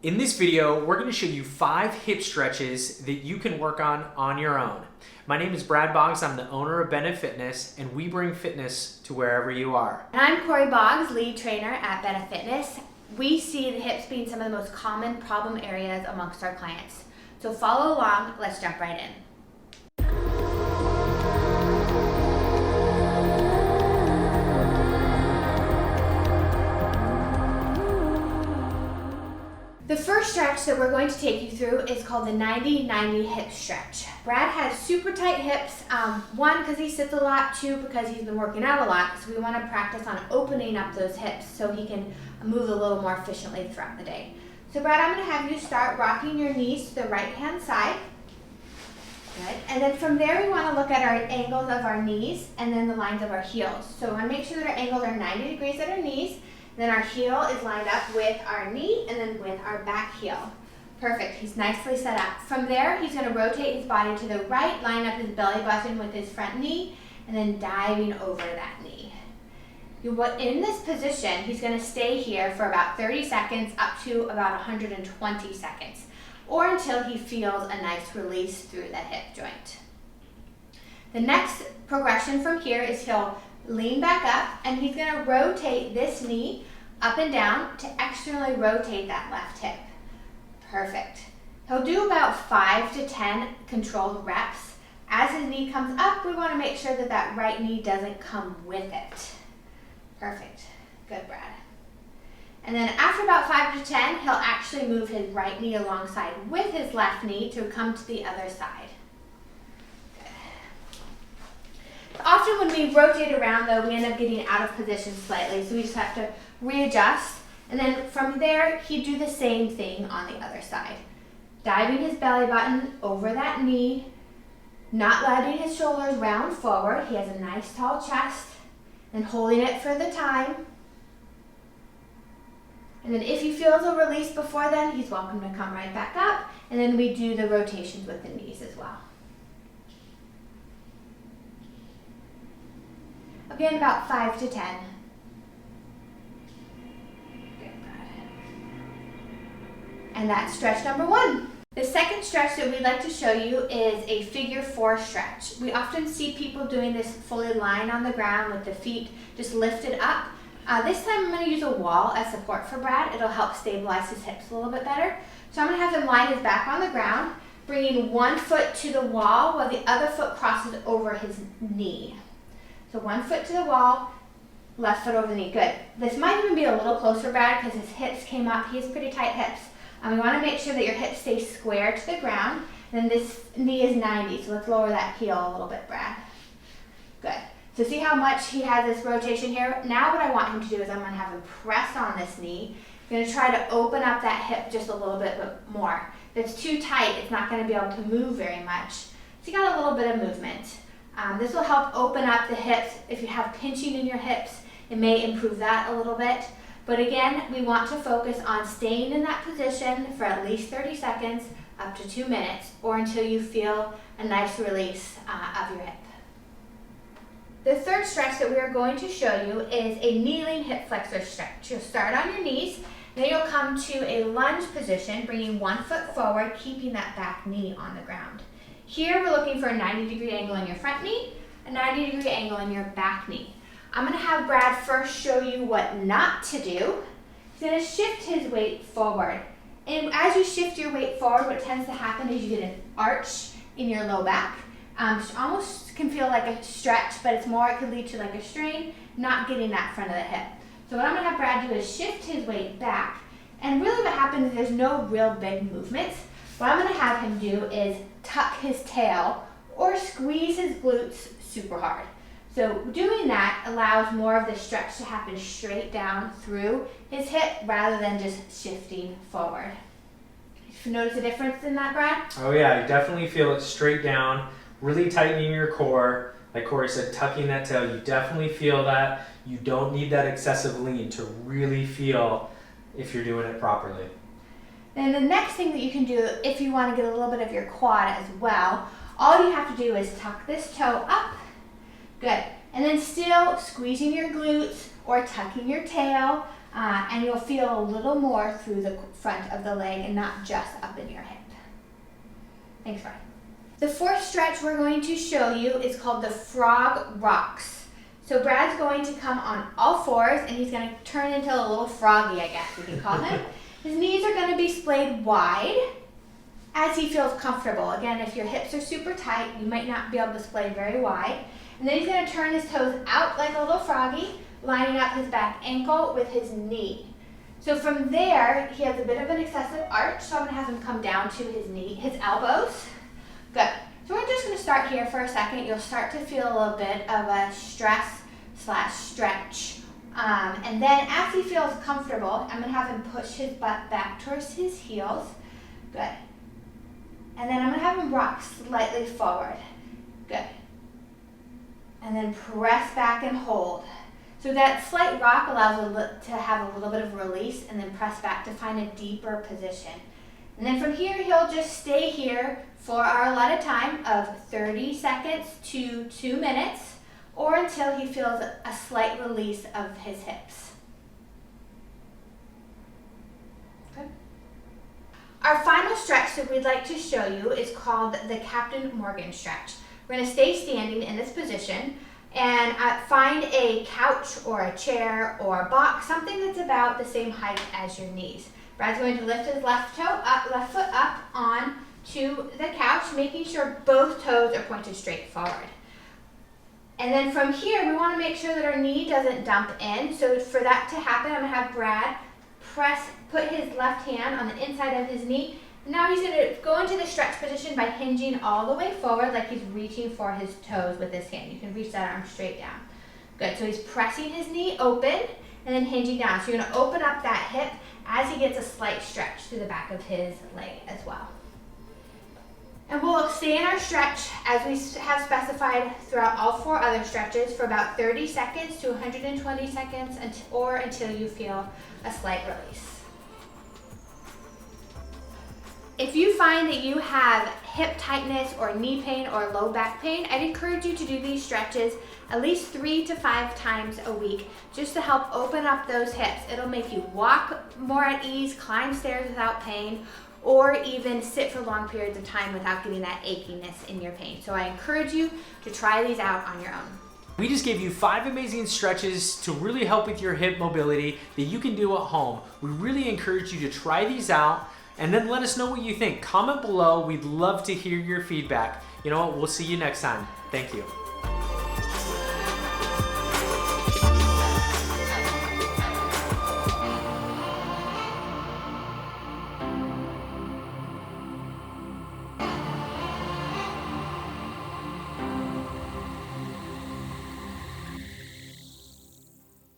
In this video, we're going to show you 5 hip stretches that you can work on your own. My name is Brad Boggs. I'm the owner of Bennett Fitness, and we bring fitness to wherever you are. And I'm Corey Boggs, lead trainer at Bennett Fitness. We see the hips being some of the most common problem areas amongst our clients. So follow along, let's jump right in. The first stretch that we're going to take you through is called the 90-90 hip stretch. Brad has super tight hips, one, because he sits a lot, 2, because he's been working out a lot, so we want to practice on opening up those hips so he can move a little more efficiently throughout the day. So Brad, I'm going to have you start rocking your knees to the right-hand side. Good. And then from there, we want to look at our angles of our knees and then the lines of our heels. So we want to make sure that our angles are 90 degrees at our knees. Then our heel is lined up with our knee and then with our back heel. Perfect, he's nicely set up. From there, he's gonna rotate his body to the right, line up his belly button with his front knee, and then diving over that knee. In this position, he's gonna stay here for about 30 seconds up to about 120 seconds, or until he feels a nice release through the hip joint. The next progression from here is he'll lean back up, and he's going to rotate this knee up and down to externally rotate that left hip. Perfect. He'll do about 5 to 10 controlled reps. As his knee comes up, we want to make sure that that right knee doesn't come with it. Perfect. Good, Brad. And then after about 5 to 10, he'll actually move his right knee alongside with his left knee to come to the other side. Often when we rotate around though, we end up getting out of position slightly, so we just have to readjust. And then from there, he'd do the same thing on the other side. Diving his belly button over that knee, not letting his shoulders round forward. He has a nice tall chest, and holding it for the time. And then if he feels a release before then, he's welcome to come right back up. And then we do the rotations with the knees as well. Again, about 5 to 10. Good, Brad. And that's stretch number 1. The second stretch that we'd like to show you is a figure 4 stretch. We often see people doing this fully lying on the ground with the feet just lifted up. This time I'm going to use a wall as support for Brad. It'll help stabilize his hips a little bit better. So I'm going to have him lie his back on the ground, bringing one foot to the wall while the other foot crosses over his knee. So one foot to the wall, left foot over the knee. Good. This might even be a little closer, Brad, because his hips came up. He has pretty tight hips. We want to make sure that your hips stay square to the ground. And this knee is 90, so let's lower that heel a little bit, Brad. Good. So see how much he has this rotation here? Now what I want him to do is I'm going to have him press on this knee. I'm going to try to open up that hip just a little bit more. If it's too tight, it's not going to be able to move very much. So you got a little bit of movement. This will help open up the hips. If you have pinching in your hips, it may improve that a little bit. But again, we want to focus on staying in that position for at least 30 seconds, up to 2 minutes, or until you feel a nice release of your hip. The third stretch that we are going to show you is a kneeling hip flexor stretch. You'll start on your knees, then you'll come to a lunge position, bringing one foot forward, keeping that back knee on the ground. Here we're looking for a 90-degree angle in your front knee, a 90-degree angle in your back knee. I'm going to have Brad first show you what not to do. He's going to shift his weight forward. And as you shift your weight forward, what tends to happen is you get an arch in your low back. Almost can feel like a stretch, but it's more, it could lead to like a strain, not getting that front of the hip. So what I'm going to have Brad do is shift his weight back. And really what happens is there's no real big movements. What I'm going to have him do is tuck his tail or squeeze his glutes super hard. So doing that allows more of the stretch to happen straight down through his hip rather than just shifting forward. You notice a difference in that, Brad? Oh yeah, you definitely feel it straight down, really tightening your core. Like Corey said, tucking that tail, you definitely feel that. You don't need that excessive lean to really feel if you're doing it properly. Then the next thing that you can do if you want to get a little bit of your quad as well, all you have to do is tuck this toe up. Good. And then still squeezing your glutes or tucking your tail. and you'll feel a little more through the front of the leg and not just up in your hip. Thanks, Brad. The fourth stretch we're going to show you is called the frog rocks. So Brad's going to come on all fours and he's going to turn into a little froggy, I guess we can call him. His knees are going to be splayed wide as he feels comfortable. Again, if your hips are super tight, you might not be able to splay very wide. And then he's going to turn his toes out like a little froggy, lining up his back ankle with his knee. So from there, he has a bit of an excessive arch, so I'm going to have him come down to his elbows. Good. So we're just going to start here for a second. You'll start to feel a little bit of a stress/stretch. And then as he feels comfortable, I'm going to have him push his butt back towards his heels. Good. And then I'm going to have him rock slightly forward. Good. And then press back and hold. So that slight rock allows to have a little bit of release and then press back to find a deeper position. And then from here, he'll just stay here for our allotted time of 30 seconds to 2 minutes, or until he feels a slight release of his hips. Okay. Our final stretch that we'd like to show you is called the Captain Morgan stretch. We're going to stay standing in this position and find a couch or a chair or a box, something that's about the same height as your knees. Brad's going to lift his left foot up on to the couch, making sure both toes are pointed straight forward. And then from here, we want to make sure that our knee doesn't dump in. So for that to happen, I'm going to have Brad put his left hand on the inside of his knee. Now he's going to go into the stretch position by hinging all the way forward like he's reaching for his toes with his hand. You can reach that arm straight down. Good. So he's pressing his knee open and then hinging down. So you're going to open up that hip as he gets a slight stretch through the back of his leg as well. And we'll stay in our stretch as we have specified throughout all 4 other stretches for about 30 seconds to 120 seconds or until you feel a slight release. If you find that you have hip tightness or knee pain or low back pain, I'd encourage you to do these stretches at least 3 to 5 times a week just to help open up those hips. It'll make you walk more at ease, climb stairs without pain, or even sit for long periods of time without getting that achiness in your pain. So I encourage you to try these out on your own. We just gave you 5 amazing stretches to really help with your hip mobility that you can do at home. We really encourage you to try these out and then let us know what you think. Comment below. We'd love to hear your feedback. You know what? We'll see you next time. Thank you.